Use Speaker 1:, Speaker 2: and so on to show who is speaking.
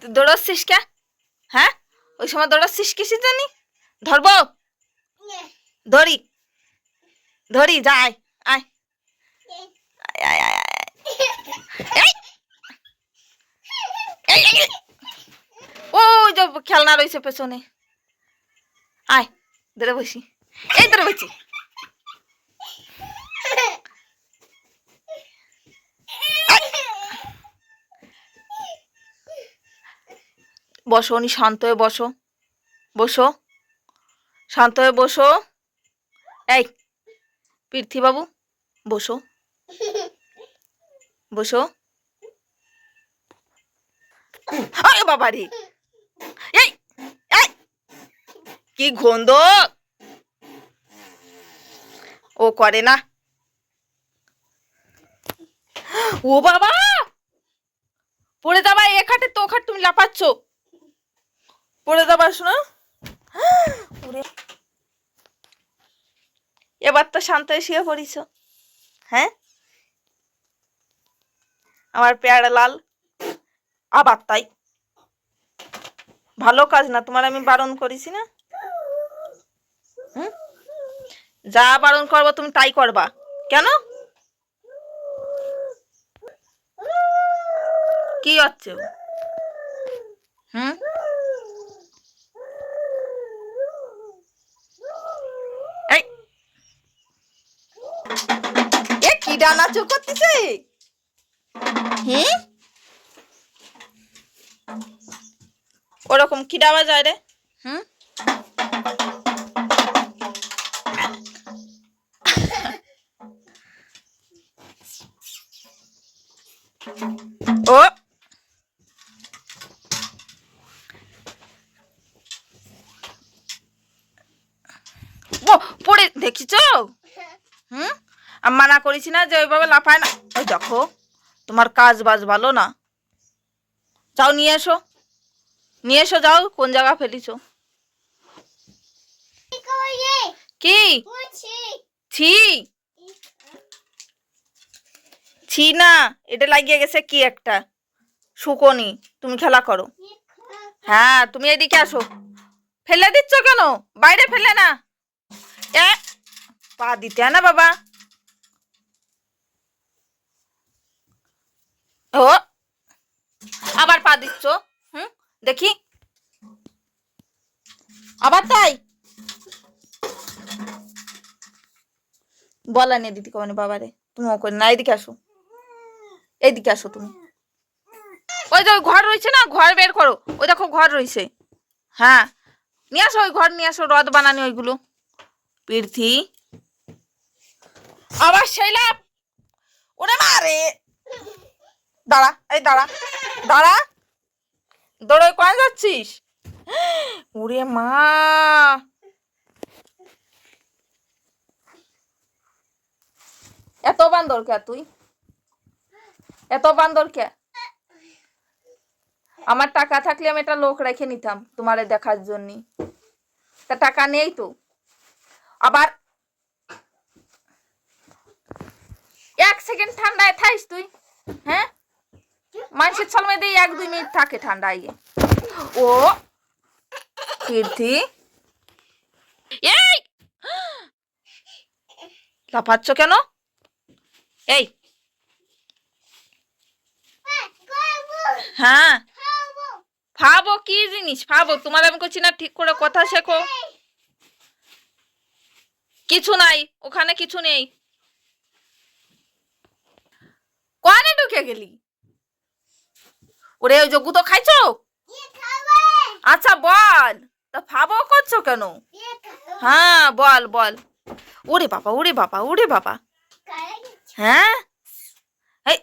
Speaker 1: তুই দৌড়াচ্ছিস কে? হ্যাঁ, ওই সময় দৌড়াচ্ছিস কিসের জন্য? ধরবো? ধরি ধরি, যা আয় আয় আয় আয় আয়। এই, এই, এই, এই। ওই যে খেলনা রয়েছে পেছনে, আয় ধরে বসি, এই ধরে বসি। বসো নি, শান্ত হয়ে বসো, বসো, শান্ত হয়ে বসো। এই পৃথ্বী বাবু, বসো, বসো। আরে বাবা রে, এই এই কি গন্ধ! ও করে না। ও বাবা, পড়ে যাবা, এ খাটে তো খাট, তুমি লাফাচ্ছ, পড়ে যাবা। শোনো, এবার তো শান্ত হয়ে শুয়ে পড়িস। হ্যাঁ, আমার পেয়ারা লাল আবার তাই। ভালো কাজ না, তোমার আমি বারণ করেছি না? যা বারণ করবো তুমি তাই করবা কেন? কি হচ্ছে? এই এ কি ডানা চোখ করতেছে? ওরকম কি ডাবা যায় রে? ও পড়ে দেখিছ? আমি মানা করেছি না যে ওইভাবে লাফায় না? ওই দেখো, তোমার কাজ বাজ ভালো না। যাও নিয়ে এসো, নিয়ে এসো, যাও। কোন জায়গা ফেলিছো? কি ছি? ছি না, এটা লাগিয়ে গেছে কি একটা শুকনি। তুমি খেলা করো। হ্যাঁ, তুমি এদিকে আসো। ফেলে দিচ্ছ কেন? বাইরে ফেলে না। এ পা দিতে না বাবা। ও আবার পা দিচ্ছ? দেখি, আবার তাই বলা নিয়ে দিদি কমানে বাবারে, তুমি ও করে না। এদিকে আসো, এইদিকে আসো তুমি। ওই যে ঘর রয়েছে না, ঘর বের করো। ওই দেখো ঘর রয়েছে। হ্যাঁ, নিয়ে আসো, ওই ঘর নিয়ে আসো, রদ বানানি ওইগুলো। পৃথ্বী আবার সেই লাভ। ওরে মারে, দাঁড়া, এই দাঁড়া, দাঁড়া, দৌড়ে কোথায় যাচ্ছিস? ওরে মা, এত বান্দর কে তুই? এত বান্দর কে? আমার টাকা থাকলে আমি একটা লোক রেখে নিতাম তোমারে দেখার জন্য, তা টাকা নেই তো। আবার 1 সেকেন্ড ঠান্ডায় থাইস তুই? হ্যাঁ, মানুষের ছলমে দিয়ে 1-2 মিনিট থাকে ঠান্ডা ইয়ে। ও কীর্তি, এই লাফাচ্ছ কেন? এই হ্যাঁ, ফাবো কি জিনিস? ফাবো তোমার আমি করছি না, ঠিক করে কথা শেখো। কিছু নাই ওখানে, কিছু নেই। কোয়ানে ঢুকে গেলি? ওরে ওই যোগ্য তো খাইছো? আচ্ছা বল, তা ফাবো করছো কেন? হ্যাঁ বল বল। ওরে বাবা, ওরে বাবা, ওরে বাবা। হ্যাঁ, এই